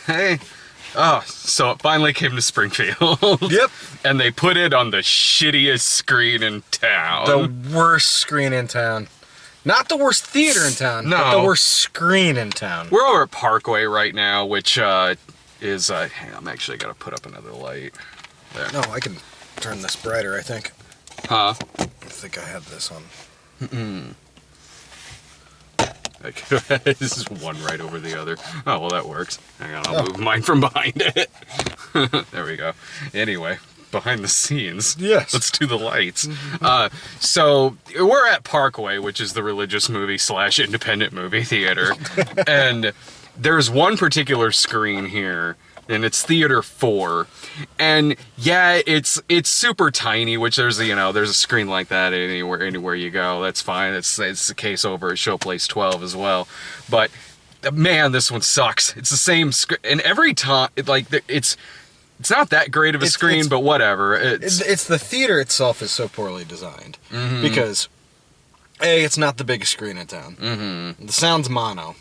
Hey. Oh, so it finally came to Springfield. Yep. And they put it on the shittiest screen in town. The worst screen in town. Not the worst theater in town, No. but the worst screen in town. We're over at Parkway right now, which is... hang on, I'm actually got to put up another light. There. No, I can turn this brighter, I think. Huh? I think I have this on. Like, this is one right over the other. Oh, well, that works. Hang on, I'll move mine from behind it. There we go. Anyway, behind the scenes. Yes. Let's do the lights. So, we're at Parkway, which is the religious movie / independent movie theater. And there's one particular screen here, and it's Theater 4. And yeah, it's super tiny, which there's a screen like that anywhere you go. That's fine. It's the case over at Showplace 12 as well. But man, this one sucks. It's the same screen, and every time it's not that great of a screen, but whatever. It's the theater itself is so poorly designed because A, it's not the biggest screen in town. Mm-hmm. The sound's mono.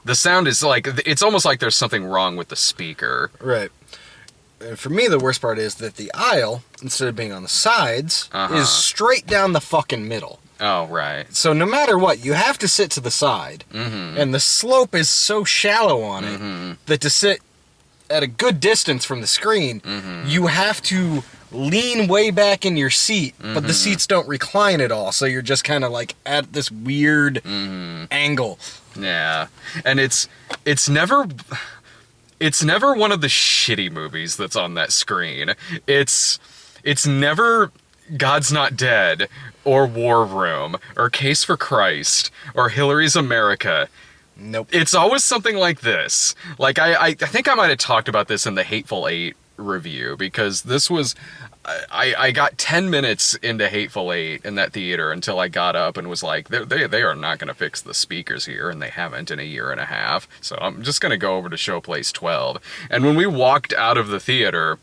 The sound is it's almost like there's something wrong with the speaker. Right. And for me, the worst part is that the aisle, instead of being on the sides, is straight down the fucking middle. Oh, right. So no matter what, you have to sit to the side. Mm-hmm. And the slope is so shallow on it that to sit at a good distance from the screen, you have to lean way back in your seat, but the seats don't recline at all. So you're just kind of like at this weird angle. Yeah. And it's never one of the shitty movies that's on that screen. It's never God's Not Dead or War Room or Case for Christ or Hillary's America. Nope. It's always something like this. Like I think I might have talked about this in the Hateful Eight review, because this was I got 10 minutes into Hateful Eight in that theater until I got up and was like, they are not going to fix the speakers here, and they haven't in a year and a half, so I'm just going to go over to Showplace 12. And when we walked out of the theater,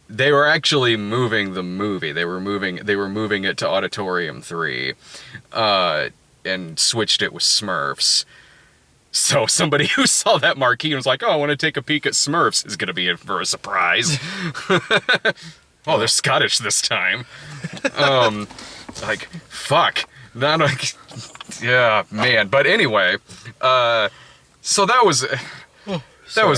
they were actually moving the movie. They were moving it to Auditorium 3 and switched it with Smurfs. So somebody who saw that marquee and was like, oh, I want to take a peek at Smurfs is going to be in for a surprise. Oh, they're Scottish this time. Fuck. Not like, yeah, man. But anyway, so that was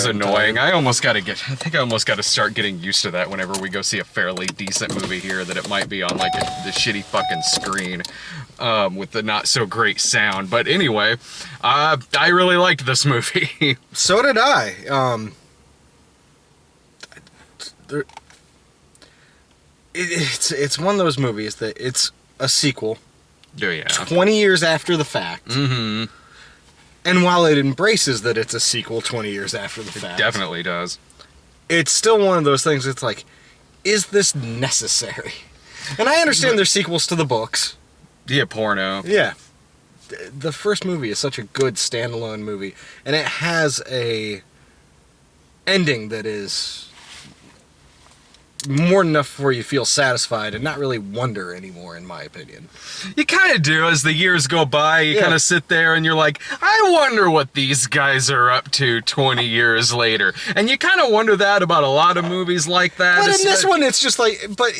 annoying. I think I almost got to start getting used to that whenever we go see a fairly decent movie here, that it might be on like the shitty fucking screen with the not so great sound. But anyway, I really liked this movie. So did I. It's one of those movies that it's a sequel. Oh, yeah. 20 years after the fact. Mm-hmm. And while it embraces that it's a sequel 20 years after the fact, it definitely does. It's still one of those things. It's like, is this necessary? And I understand there's sequels to the books. Yeah, porno. Yeah. The first movie is such a good standalone movie, and it has a ending that is more than enough for you to feel satisfied and not really wonder anymore, in my opinion. You kind of do. As the years go by, you kind of sit there and you're like, I wonder what these guys are up to 20 years later. And you kind of wonder that about a lot of movies like that. But in this one, it's just like, but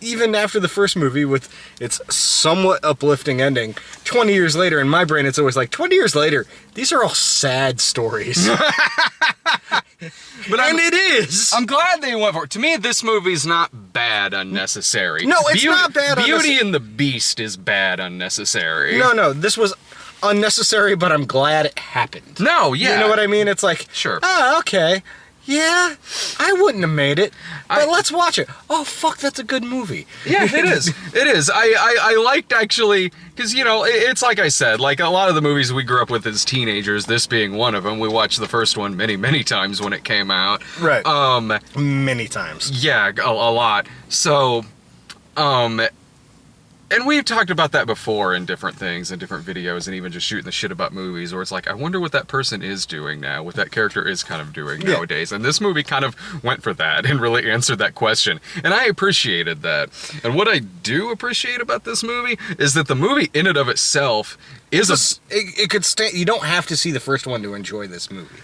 even after the first movie with its somewhat uplifting ending, 20 years later, in my brain, it's always like, 20 years later, these are all sad stories. And it is. I'm glad they went for it. To me, this movie's not bad unnecessary. No, it's not bad unnecessary. Beauty and the Beast is bad unnecessary. No, this was unnecessary, but I'm glad it happened. No, yeah. You know what I mean? It's like, sure. Oh, okay. Yeah, I wouldn't have made it, but let's watch it. Oh, fuck, that's a good movie. Yeah, it is. It is. I liked, actually, because, you know, it's like I said, like a lot of the movies we grew up with as teenagers, this being one of them, we watched the first one many, many times when it came out. Right. Many times. Yeah, a lot. So, and we've talked about that before in different things, in different videos, and even just shooting the shit about movies, where it's like, I wonder what that person is doing now, what that character is kind of doing nowadays. And this movie kind of went for that and really answered that question. And I appreciated that. And what I do appreciate about this movie is that the movie in and of itself is it could stand. You don't have to see the first one to enjoy this movie.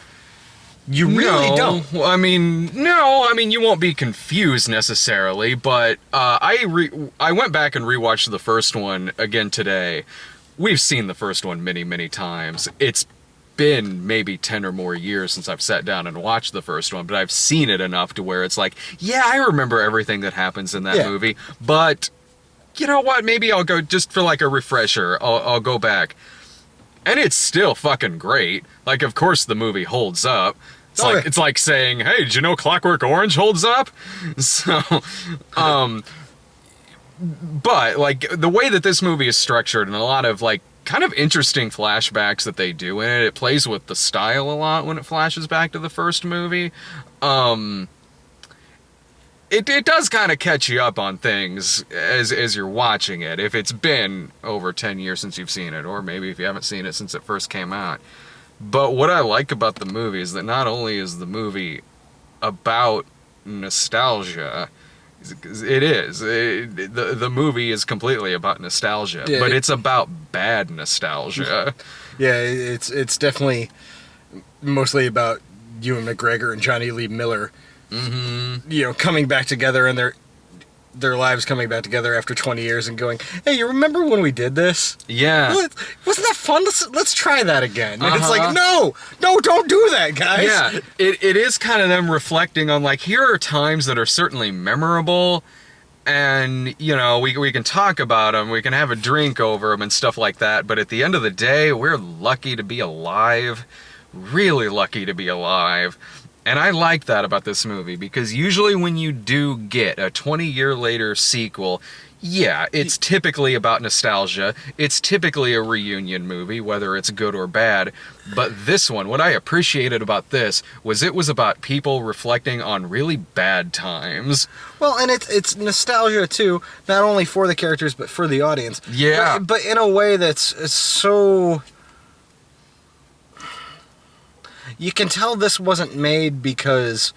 You really No. don't. Well, I mean, no. I mean, you won't be confused necessarily, but I went back and rewatched the first one again today. We've seen the first one many, many times. It's been maybe 10 or more years since I've sat down and watched the first one, but I've seen it enough to where it's like, yeah, I remember everything that happens in that movie, but you know what? Maybe I'll go just for like a refresher. I'll go back. And it's still fucking great. Like, of course the movie holds up. It's like saying, hey, did you know Clockwork Orange holds up? So, but like the way that this movie is structured and a lot of like kind of interesting flashbacks that they do in it, it plays with the style a lot when it flashes back to the first movie. It does kind of catch you up on things as you're watching it, if it's been over 10 years since you've seen it, or maybe if you haven't seen it since it first came out. But what I like about the movie is that not only is the movie about nostalgia, the movie is completely about nostalgia, but it's about bad nostalgia. Yeah, it's definitely mostly about Ewan McGregor and Johnny Lee Miller, coming back together and their lives coming back together after 20 years and going, hey, you remember when we did this? Yeah. Wasn't that fun? Let's try that again. And it's like, no, don't do that, guys. Yeah, it is kind of them reflecting on, like, here are times that are certainly memorable, and, we can talk about them, we can have a drink over them and stuff like that, but at the end of the day, we're lucky to be alive, really lucky to be alive. And I like that about this movie, because usually when you do get a 20-year later sequel, yeah, it's typically about nostalgia. It's typically a reunion movie, whether it's good or bad. But this one, what I appreciated about this was it was about people reflecting on really bad times. Well, and it's nostalgia, too, not only for the characters, but for the audience. Yeah. But in a way that's so... You can tell this wasn't made because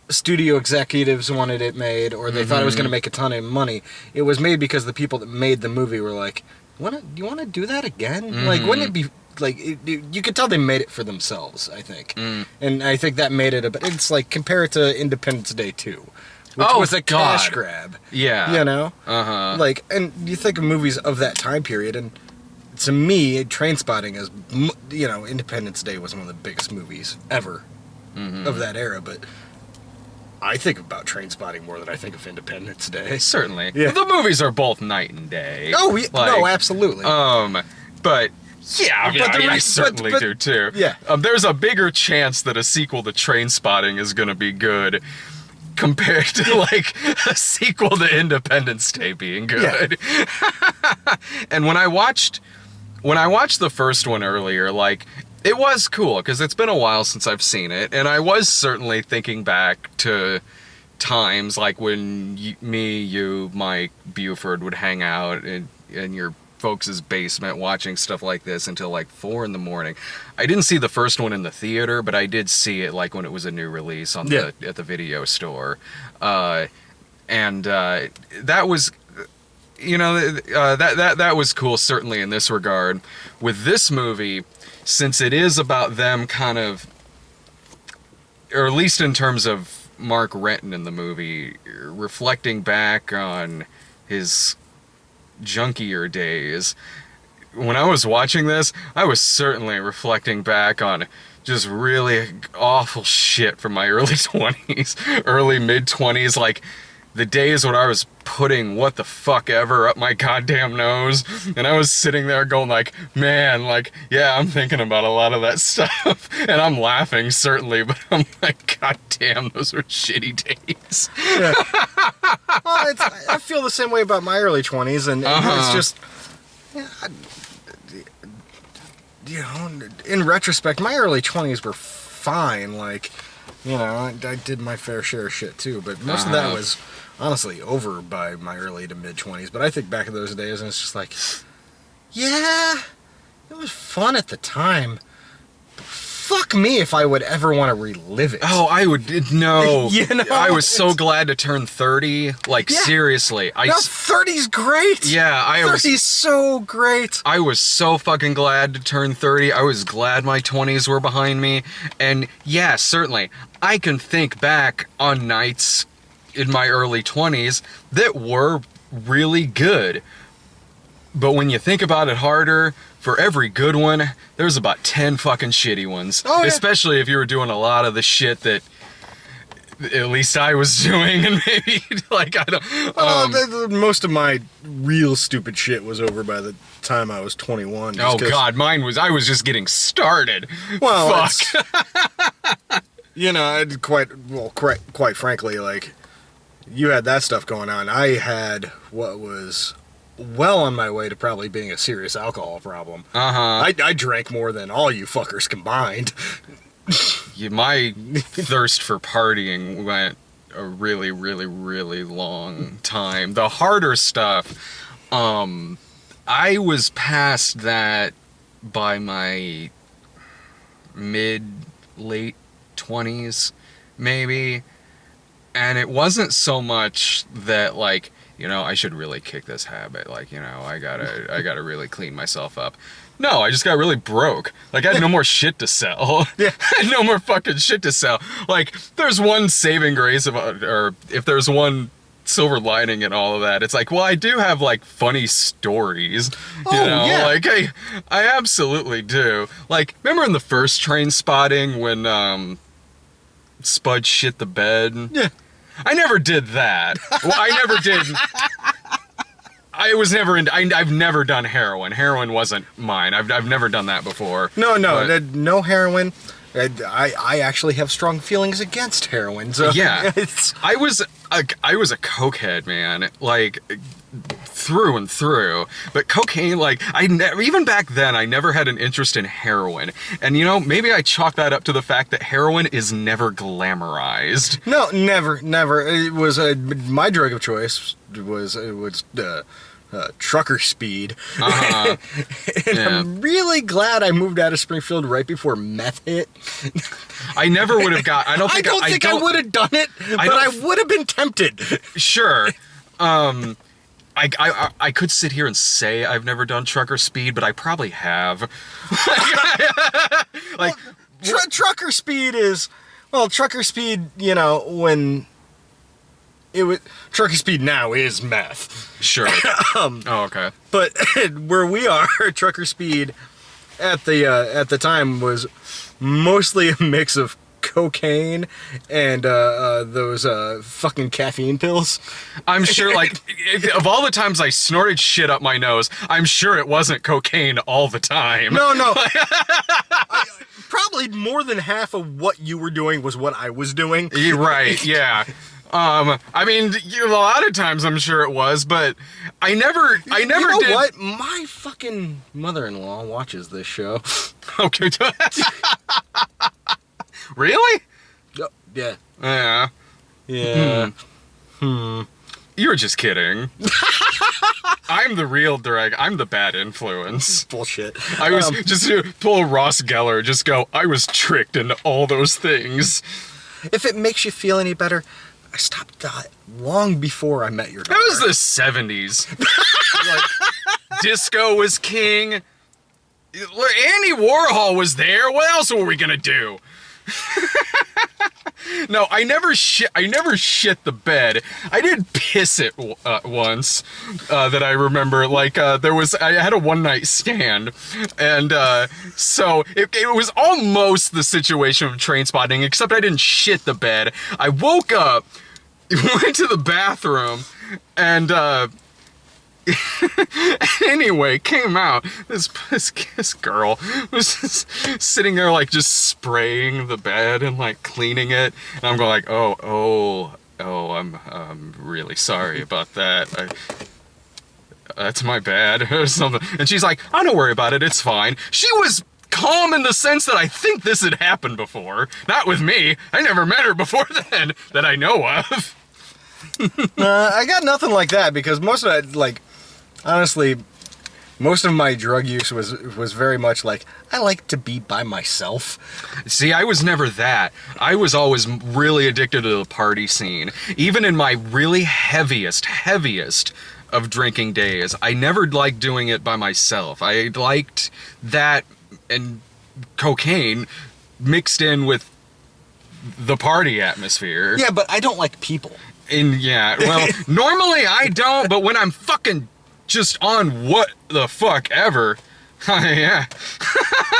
studio executives wanted it made, or they thought it was going to make a ton of money. It was made because the people that made the movie were like, do you want to do that again? Like, wouldn't it be... Like, you could tell they made it for themselves, I think. And I think that made it it's like, compare it to Independence Day 2, which was a cash grab. Yeah. Like, and you think of movies of that time period, and to me, Trainspotting is, Independence Day was one of the biggest movies ever of that era, but I think about Trainspotting more than I think of Independence Day. Certainly. Yeah. The movies are both night and day. Oh, no, absolutely. But yeah, I certainly do too. Yeah. There's a bigger chance that a sequel to Trainspotting is going to be good compared to like a sequel to Independence Day being good. Yeah. And when I watched the first one earlier, like, it was cool because it's been a while since I've seen it, and I was certainly thinking back to times like when you, Mike, Buford would hang out in your folks' basement watching stuff like this until like 4 a.m. I didn't see the first one in the theater, but I did see it like when it was a new release at the video store, and that was. That was cool, certainly in this regard. With this movie, since it is about them kind of, or at least in terms of Mark Renton in the movie, reflecting back on his junkier days, when I was watching this, I was certainly reflecting back on just really awful shit from my early 20s, early mid-20s, like the days when I was putting what the fuck ever up my goddamn nose, and I was sitting there going like, man, like, yeah, I'm thinking about a lot of that stuff, and I'm laughing, certainly, but I'm like, god damn, those were shitty days. Yeah. Well, I feel the same way about my early 20s, and it's just, in retrospect, my early 20s were fine, like, I did my fair share of shit too, but most of that was honestly over by my early to mid-20s. But I think back in those days, and it's just like, yeah, it was fun at the time, but fuck me if I would ever want to relive it. Oh, I would, no. You know, I was so glad to turn 30. Like, Yeah. seriously. No, 30's great. Yeah, 30's so great. I was so fucking glad to turn 30. I was glad my 20s were behind me. And yeah, certainly, I can think back on nights in my early 20s that were really good. But when you think about it harder, for every good one, there's about 10 fucking shitty ones. Oh, yeah. Especially if you were doing a lot of the shit that at least I was doing, and maybe, like, I don't... most of my real stupid shit was over by the time I was 21. Oh, God, mine was... I was just getting started. Well, Fuck. you know, I'd quite frankly, like, you had that stuff going on. I had what was well on my way to probably being a serious alcohol problem. Uh-huh. I drank more than all you fuckers combined. My thirst for partying went a really, really, really long time. The harder stuff, I was past that by my late 20s, maybe. And it wasn't so much that, like, you know, I should really kick this habit. Like, you know, I gotta really clean myself up. No, I just got really broke. Like, I had no more shit to sell. Yeah. I had no more fucking shit to sell. Like, there's one saving grace or if there's one silver lining in all of that, it's like, well, I do have, like, funny stories. You know? Yeah. Like, I absolutely do. Like, remember in the first Trainspotting when, Spud shit the bed? Yeah. I never did that. Well, I never did. I was never in. I've never done heroin. Heroin wasn't mine. I've never done that before. No, But- no heroin. I actually have strong feelings against heroin. So Yeah. it's I was a cokehead, man. Like, through and through. But cocaine, like, even back then, I never had an interest in heroin. And, you know, maybe I chalk that up to the fact that heroin is never glamorized. no, never. It was my drug of choice was trucker speed. Uh-huh. And Yeah. I'm really glad I moved out of Springfield right before meth hit. I never would have got. I don't think I would have done it, but I would have been tempted. Sure. I could sit here and say I've never done trucker speed, but I probably have. Like, Trucker speed is, well, trucker speed, you know, when it was, trucker speed now is meth. sure. Oh, okay. But where we are, trucker speed at the time was mostly a mix of cocaine and those fucking caffeine pills. I'm sure, like, of all the times I snorted shit up my nose, I'm sure it wasn't cocaine all the time. No. Probably more than half of what you were doing was what I was doing. You're right, yeah. I mean, a lot of times I'm sure it was, but I never You know did. what? My fucking mother-in-law watches this show. Okay. Really? Yeah. Yeah. Yeah. You were just kidding. I'm the real drag. I'm the bad influence. Bullshit. I was just to pull a Ross Geller, just go, I was tricked into all those things. If it makes you feel any better, I stopped that long before I met your daughter. That was the 70s. Like, disco was king. Look, Andy Warhol was there. What else were we gonna do? No, I never shit the bed. I did piss it once that I remember. Like, I had a one-night stand, and so it was almost the situation of Trainspotting, except I didn't shit the bed. I woke up, went to the bathroom, and anyway, came out. This girl was just sitting there, like, just spraying the bed and, like, cleaning it. And I'm going like, oh, I'm really sorry about that. That's my bad or something. And she's like, oh, don't worry about it. It's fine. She was calm in the sense that I think this had happened before. Not with me. I never met her before then that I know of. I got nothing like that because most of that, like, honestly, Most of my drug use was very much like, I like to be by myself. See, I was never that. I was always really addicted to the party scene. Even in my really heaviest of drinking days, I never liked doing it by myself. I liked that and cocaine mixed in with the party atmosphere. Yeah, but I don't like people. Well, normally I don't, but when I'm fucking just on what the fuck ever, yeah.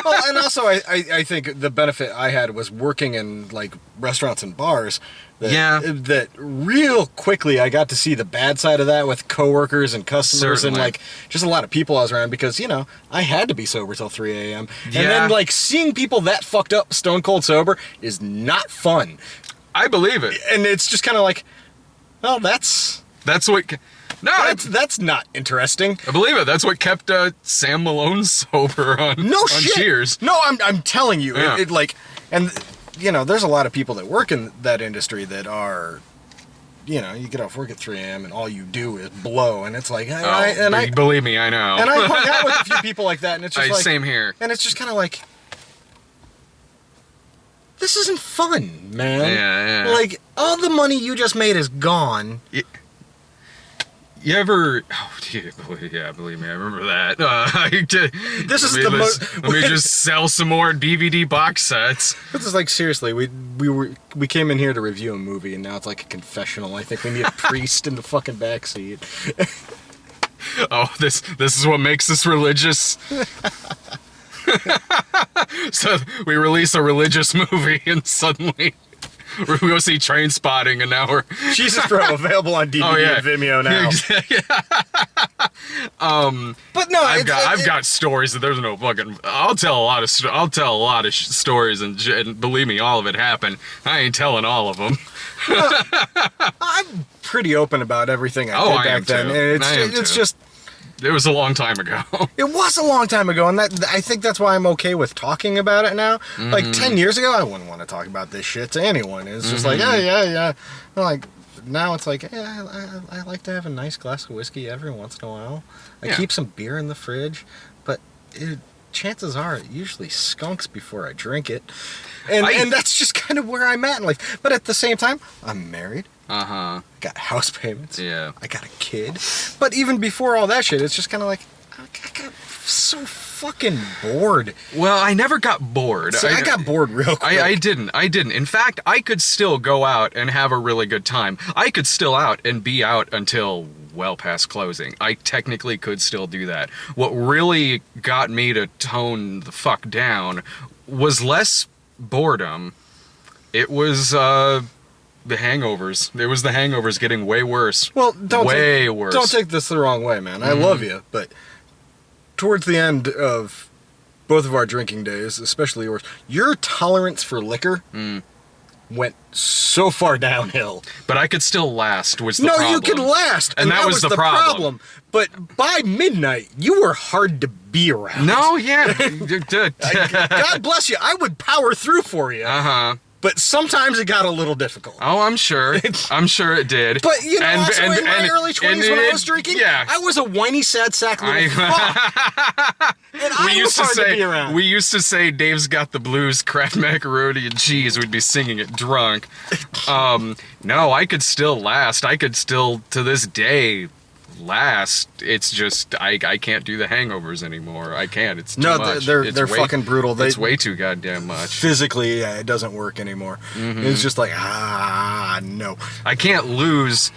Well, and also I think the benefit I had was working in like restaurants and bars. That real quickly I got to see the bad side of that with coworkers and customers. Certainly. And like just a lot of people I was around because, you know, I had to be sober till 3 a.m. Yeah. And then like seeing people that fucked up stone cold sober is not fun. I believe it. And it's just kind of like, well, that's what... No, that's not interesting. I believe it. That's what kept Sam Malone sober on Shit. Cheers. No, I'm telling you, Yeah. it like, and you know, there's a lot of people that work in that industry that are, you know, you get off work at 3 a.m. and all you do is blow, and it's like, believe me, I know. And I hung out with a few people like that, and it's just like, same here. and it's just kind of like, this isn't fun, man. Yeah. Like all the money you just made is gone. You ever? Oh, yeah, believe me, I remember that. This is the most. Let me just sell some more DVD box sets. This is like seriously, we came in here to review a movie, and now it's like a confessional. I think we need a priest in the fucking backseat. Oh, this is what makes us religious. So we release a religious movie, and suddenly. We go see Trainspotting, and now we're... Jesus, bro, available on DVD and Vimeo now. But no, I've got stories that there's no fucking... I'll tell a lot of stories, and believe me, all of it happened. I ain't telling all of them. I'm pretty open about everything I did back then. And it's just... It was a long time ago. It was a long time ago, and I think that's why I'm okay with talking about it now. Mm-hmm. Like 10 years ago, I wouldn't want to talk about this shit to anyone. It's just like, yeah. Like now, it's like, I like to have a nice glass of whiskey every once in a while. I keep some beer in the fridge, but chances are it usually skunks before I drink it, and that's just kind of where I'm at in life. But at the same time, I'm married. I got house payments. Yeah. I got a kid. But even before all that shit, it's just kind of like, I got so fucking bored. Well, I never got bored. See, I got bored real quick. I didn't. In fact, I could still go out and have a really good time. I could still out and be out until well past closing. I technically could still do that. What really got me to tone the fuck down was less boredom. It was, the hangovers. It was the hangovers getting way worse. Well, worse. Don't take this the wrong way, man. I love you, but towards the end of both of our drinking days, especially yours, your tolerance for liquor went so far downhill. But I could still last, was the problem. No, you could last, and that was the problem. But by midnight, you were hard to be around. No, yeah. God bless you. I would power through for you. But sometimes it got a little difficult. Oh, I'm sure. I'm sure it did. But, you know, also in my early 20s when I was drinking, yeah. I was a whiny, sad sack little fuck. And I was hard to be around. We used to say, Dave's got the blues, Kraft macaroni and cheese. We'd be singing it drunk. No, I could still last. I could still, to this day, last. It's just, I can't do the hangovers anymore. I can't. It's too much. They're fucking brutal. It's way too goddamn much. Physically, it doesn't work anymore. It's just like, no. I can't lose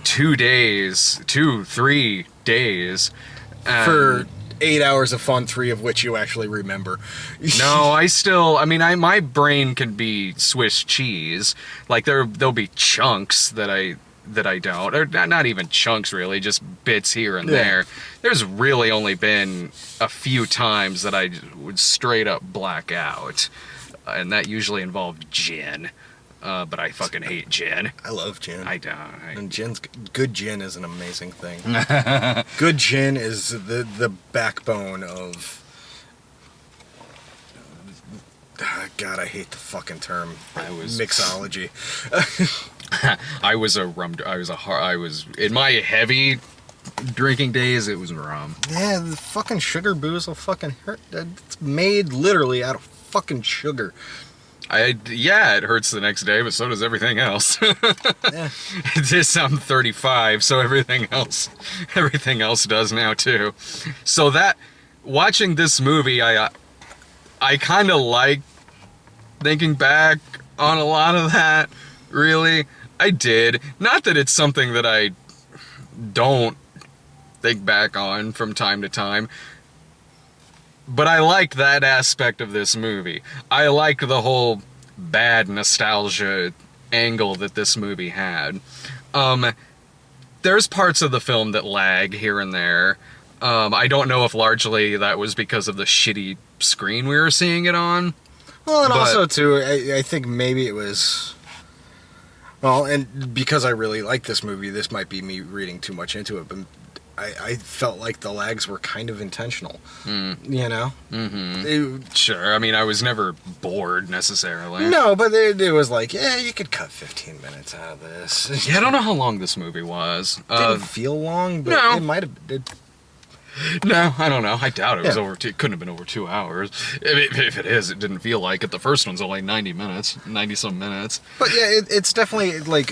2 days, 3 days. For 8 hours of fun, 3 of which you actually remember. No, my brain can be Swiss cheese. Like there'll be chunks that I don't, or not even chunks really, just bits here and there. There's really only been a few times that I would straight up black out, and that usually involved gin. But I fucking hate gin. I love gin. I don't. And good gin is an amazing thing. Good gin is the backbone of. God, I hate the fucking term. Mixology. I was in my heavy drinking days, it was rum. Yeah, the fucking sugar booze will fucking hurt. It's made literally out of fucking sugar. Yeah, it hurts the next day, but so does everything else. Yeah. It is, I'm 35, so everything else does now too. So that, watching this movie, I kind of like thinking back on a lot of that, really. I did. Not that it's something that I don't think back on from time to time, but I like that aspect of this movie. I like the whole bad nostalgia angle that this movie had. There's parts of the film that lag here and there. I don't know if largely that was because of the shitty screen we were seeing it on. Well, and also, too, I think maybe it was... Well, and because I really like this movie, this might be me reading too much into it, but I felt like the lags were kind of intentional. You know? Mm-hmm. Sure. I mean, I was never bored, necessarily. No, but it was like, yeah, you could cut 15 minutes out of this. Yeah, I don't know how long this movie was. It didn't feel long, but no. it might have... No, I don't know. I doubt it was over. It couldn't have been over 2 hours. If it is, it didn't feel like it. The first one's only 90 minutes, 90-some minutes. But yeah, it's definitely like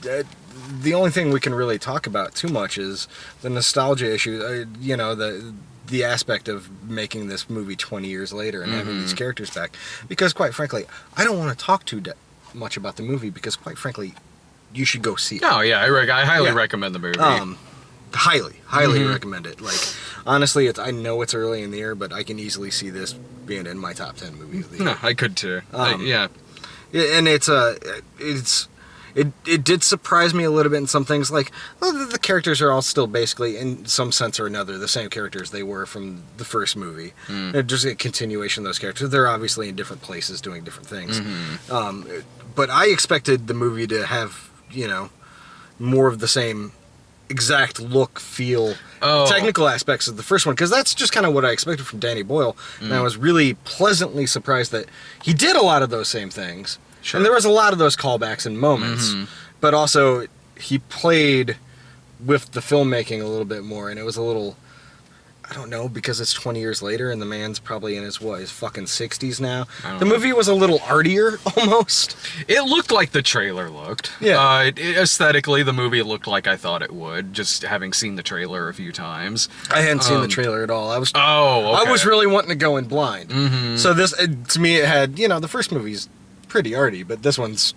the only thing we can really talk about too much is the nostalgia issue. You know, the aspect of making this movie 20 years later and having these characters back. Because quite frankly, I don't want to talk too much about the movie because quite frankly, you should go see it. Oh yeah, I highly recommend the movie. Highly recommend it. Like, honestly, I know it's early in the year, but I can easily see this being in my top 10 movies of the year. No, I could too. Yeah. And it did surprise me a little bit in some things. Like, well, the characters are all still basically, in some sense or another, the same characters they were from the first movie. They're just a continuation of those characters. They're obviously in different places doing different things. But I expected the movie to have, you know, more of the same exact look, feel, technical aspects of the first one, because that's just kind of what I expected from Danny Boyle, and I was really pleasantly surprised that he did a lot of those same things, and there was a lot of those callbacks and moments, but also he played with the filmmaking a little bit more, and it was a little, I don't know, because it's 20 years later and the man's probably in his fucking 60s now. The movie was a little artier, almost. It looked like the trailer looked. Yeah. Aesthetically, the movie looked like I thought it would, just having seen the trailer a few times. I hadn't seen the trailer at all. I was okay. I was really wanting to go in blind. So this, to me, it had, you know, the first movie's pretty arty, but this one's...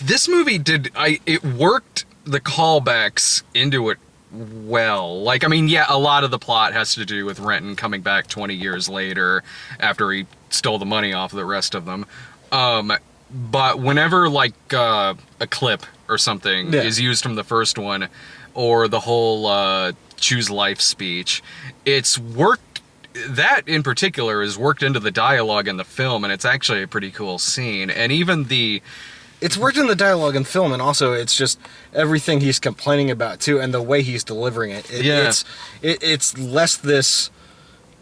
This movie it worked the callbacks into it well. Like, I mean, yeah, a lot of the plot has to do with Renton coming back 20 years later after he stole the money off the rest of them. But whenever, like, a clip or something is used from the first one, or the whole choose life speech, it's worked. That in particular is worked into the dialogue in the film, and it's actually a pretty cool scene. And even it's worked in the dialogue and film, and also it's just everything he's complaining about too, and the way he's delivering it. It's less this,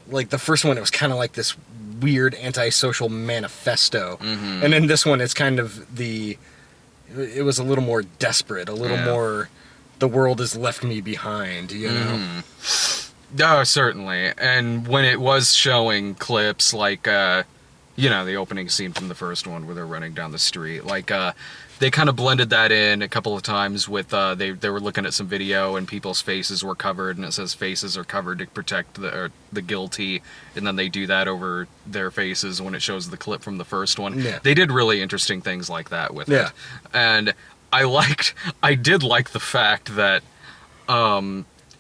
like the first one, it was kind of like this weird antisocial manifesto, and in this one, it's kind of it was a little more desperate, a little more, the world has left me behind, you know. Oh, certainly. And when it was showing clips like, you know, the opening scene from the first one where they're running down the street, like, they kind of blended that in a couple of times with, they were looking at some video and people's faces were covered, and it says faces are covered to protect the guilty, and then they do that over their faces when it shows the clip from the first one. Yeah. They did really interesting things like that with it. And I did like the fact that,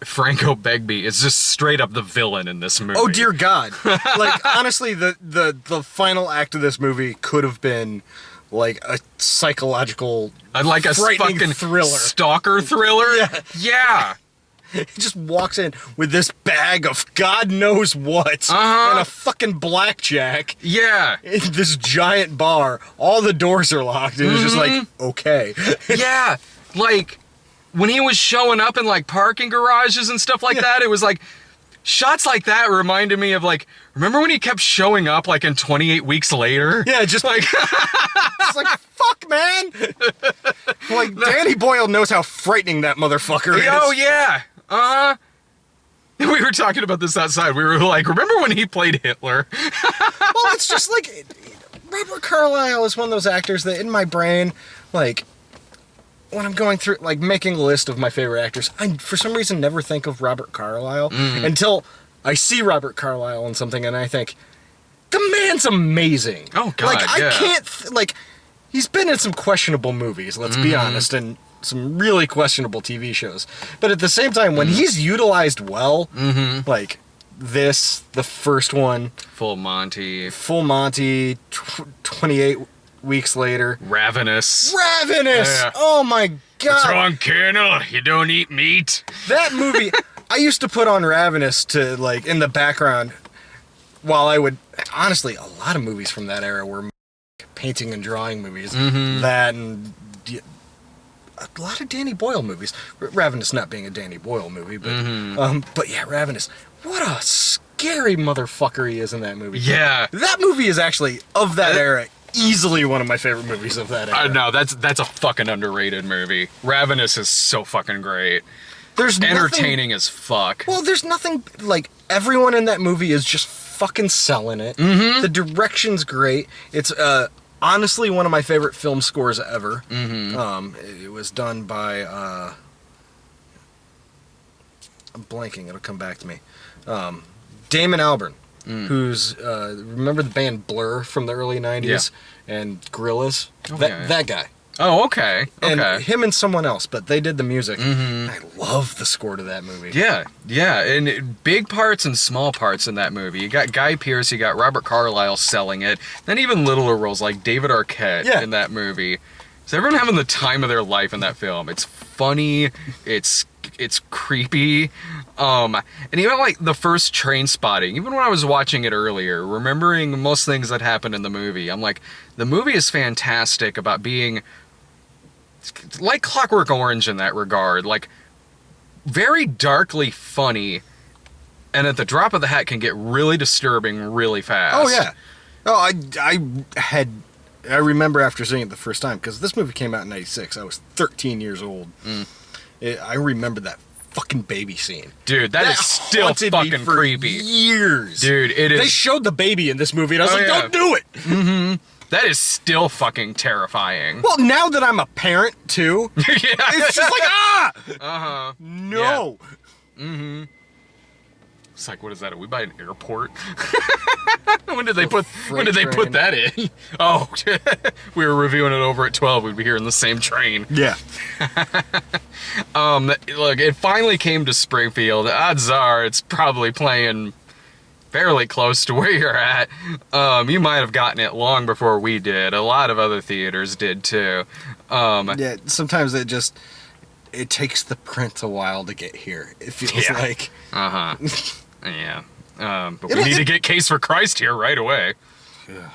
Franco Begbie is just straight up the villain in this movie. Oh dear God! Like, honestly, the final act of this movie could have been like a psychological, like a fucking thriller, stalker thriller. Yeah. He just walks in with this bag of God knows what and a fucking blackjack. Yeah. In this giant bar, all the doors are locked, and it's just like, okay. Yeah, like, when he was showing up in, like, parking garages and stuff like that, it was like, shots like that reminded me of, like, remember when he kept showing up, like, in 28 Weeks Later? Yeah, just Like, it's like, fuck, man. Like, Danny Boyle knows how frightening that motherfucker is. oh, yeah. Uh-huh. We were talking about this outside. We were like, remember when he played Hitler? Well, it's just like, Robert Carlyle is one of those actors that in my brain, like, when I'm going through, like, making a list of my favorite actors, I, for some reason, never think of Robert Carlyle until I see Robert Carlyle in something and I think, the man's amazing. Oh, God, like, I can't, like, he's been in some questionable movies, let's be honest, and some really questionable TV shows. But at the same time, when he's utilized well, like, this, the first one, Full Monty. 28 Weeks Later. Ravenous. Yeah. Oh my God. What's wrong, Colonel? You don't eat meat? That movie, I used to put on Ravenous to, like, in the background while I would, honestly, a lot of movies from that era were painting and drawing movies. That and a lot of Danny Boyle movies. Ravenous not being a Danny Boyle movie, but yeah, Ravenous. What a scary motherfucker he is in that movie. Yeah. That movie is actually, of that era, easily one of my favorite movies of that era. No, that's a fucking underrated movie. Ravenous is so fucking great. There's entertaining as fuck. Well, there's nothing, like, everyone in that movie is just fucking selling it. The direction's great. It's honestly one of my favorite film scores ever. It was done by I'm blanking, it'll come back to me. Damon Albarn, who's remember the band Blur from the early 90s and Gorillaz? That guy. Oh, okay. And him and someone else, but they did the music. I love the score to that movie. Yeah, and big parts and small parts in that movie. You got Guy Pearce, you got Robert Carlyle selling it, then even littler roles like David Arquette in that movie. So everyone having the time of their life in that film. It's funny, it's creepy, and even like the first Trainspotting, even when I was watching it earlier, remembering most things that happened in the movie, I'm like, the movie is fantastic about being like Clockwork Orange in that regard, like very darkly funny, and at the drop of the hat can get really disturbing really fast. Oh yeah. Oh, I remember after seeing it the first time, because this movie came out in 96. I was 13 years old. I remember that fucking baby scene. Dude, that is still fucking creepy. Years. Dude, it is. They showed the baby in this movie, and I was like, don't do it! That is still fucking terrifying. Well, now that I'm a parent, too, it's just like, ah! No. Yeah. It's like, what is that? Are we by an airport? When did they put that in? Oh, we were reviewing it over at 12. We'd be here in the same train. Yeah. Look, it finally came to Springfield. Odds are it's probably playing fairly close to where you're at. You might have gotten it long before we did. A lot of other theaters did too. Yeah, sometimes it takes the print a while to get here. It feels like. Yeah. But we need to get Case for Christ here right away. Yeah.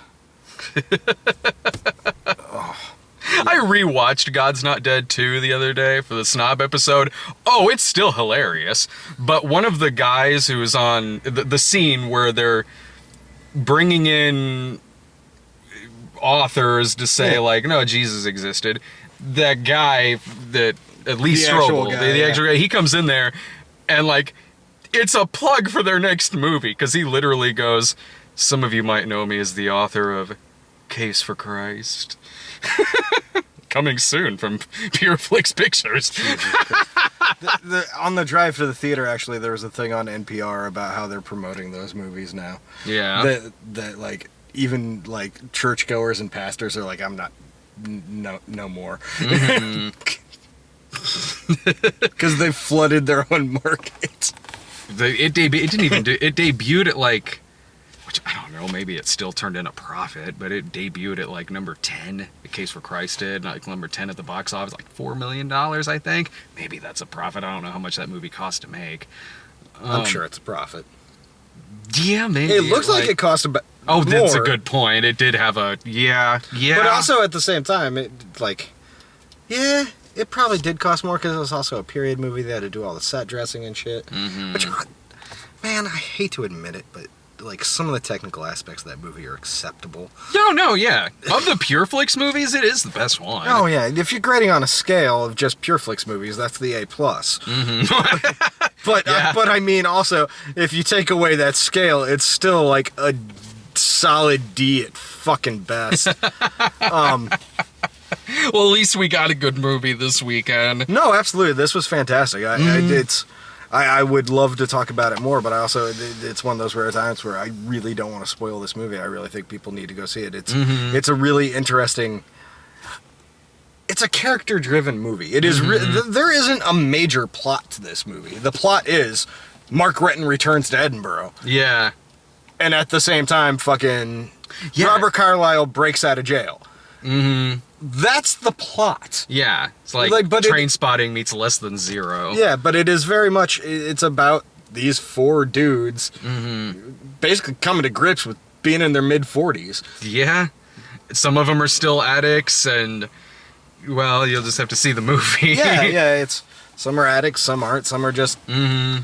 I rewatched God's Not Dead 2 the other day for the Snob episode. Oh, it's still hilarious. But one of the guys who was on the scene where they're bringing in authors to say, like, no, Jesus existed, that guy that at least Strobel, the actual guy, he comes in there and, like, it's a plug for their next movie, because he literally goes, some of you might know me as the author of Case for Christ. Coming soon from Pure Flix Pictures. On the drive to the theater, actually, there was a thing on NPR about how they're promoting those movies now. Yeah. That like, even, like, churchgoers and pastors are like, I'm not, no more. Because they flooded their own market. It debuted at, like, which I don't know, maybe it still turned in a profit, but it debuted at like number 10. The Case for Christ did, like number 10 at the box office, like $4 million, I think. Maybe that's a profit. I don't know how much that movie cost to make. I'm sure it's a profit. Yeah, maybe. It looks like it cost about. Oh, that's a good point. It did have a yeah. But also at the same time, it probably did cost more because it was also a period movie. They had to do all the set dressing and shit. Which man, I hate to admit it, but like some of the technical aspects of that movie are acceptable. No, yeah. Of the Pure Flix movies, it is the best one. Oh yeah, if you're grading on a scale of just Pure Flix movies, that's the A+. But Yeah. but I mean, also, if you take away that scale, it's still like a solid D at fucking best. Well, at least we got a good movie this weekend. No, absolutely, this was fantastic. I would love to talk about it more, but I also it's one of those rare times where I really don't want to spoil this movie. I really think people need to go see it. It's a really interesting. It's a character-driven movie. It is. There isn't a major plot to this movie. The plot is Mark Renton returns to Edinburgh, Yeah. and at the same time, fucking Yeah. Robert Carlyle breaks out of jail. Mm-hmm. That's the plot. Yeah. It's like but Trainspotting meets Less Than Zero. Yeah, but it is very much. It's about these four dudes basically coming to grips with being in their mid-40s. Yeah. Some of them are still addicts, and, well, you'll just have to see the movie. Yeah. It's some are addicts, some aren't, some are just. Mm-hmm.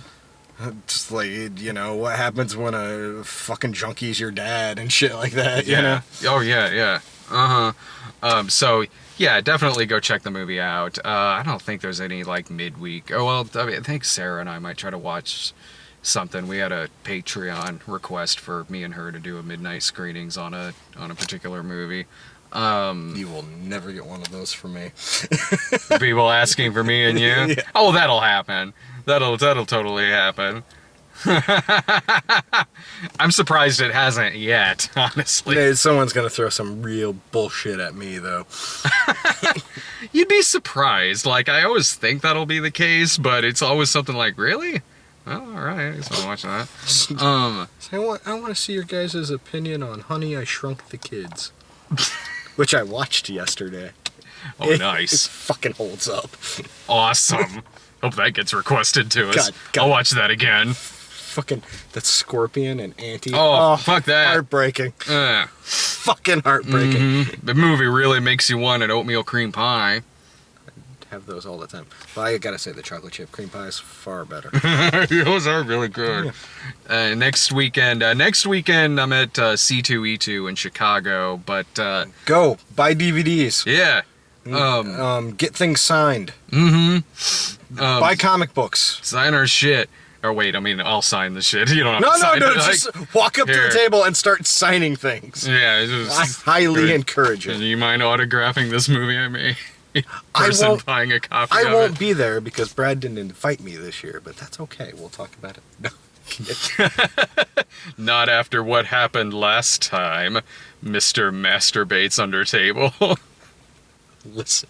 Just like, you know, what happens when a fucking junkie's your dad and shit like that, you Yeah. know? Oh, yeah. So, yeah, definitely go check the movie out. I don't think there's any, like, midweek. Oh, well, I think Sarah and I might try to watch something. We had a Patreon request for me and her to do a midnight screenings on a particular movie. You will never get one of those from me. People asking for me and you? Yeah. Oh, that'll happen. That'll totally happen. I'm surprised it hasn't yet, honestly. Yeah, someone's gonna throw some real bullshit at me, though. You'd be surprised. Like, I always think that'll be the case, but it's always something like, really? Oh, alright, I guess I'll watch that. So I want to see your guys' opinion on Honey, I Shrunk the Kids. Which I watched yesterday. Oh, It nice. fucking holds up. Awesome. Hope that gets requested to us. God. I'll watch that again. Fucking that Scorpion and Auntie. Oh, fuck that. Heartbreaking. Fucking heartbreaking. The movie really makes you want an oatmeal cream pie. Have those all the time. But I gotta say, the chocolate chip cream pie is far better. Those are really good. Next weekend, I'm at C2E2 in Chicago, but Go buy DVDs. yeah. Get things signed. Buy comic books. Sign our shit. Or wait, I mean, I'll sign the shit. You don't have No, to sign it. just walk up to here. the table and start signing things. Yeah, I just, highly encourage do it. you mind autographing this movie I made? I Person won't- buying a copy I of won't it. be there because Brad didn't invite me this year, but that's okay. We'll talk about it. No. Not after what happened last time, Mr. Masturbates under table. Listen.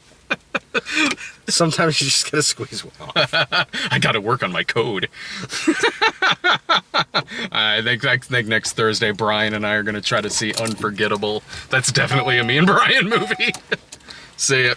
Sometimes you just gotta squeeze one off. I gotta work on my code. I think next Thursday, Brian and I are gonna try to see Unforgettable. That's definitely a me and Brian movie. See ya.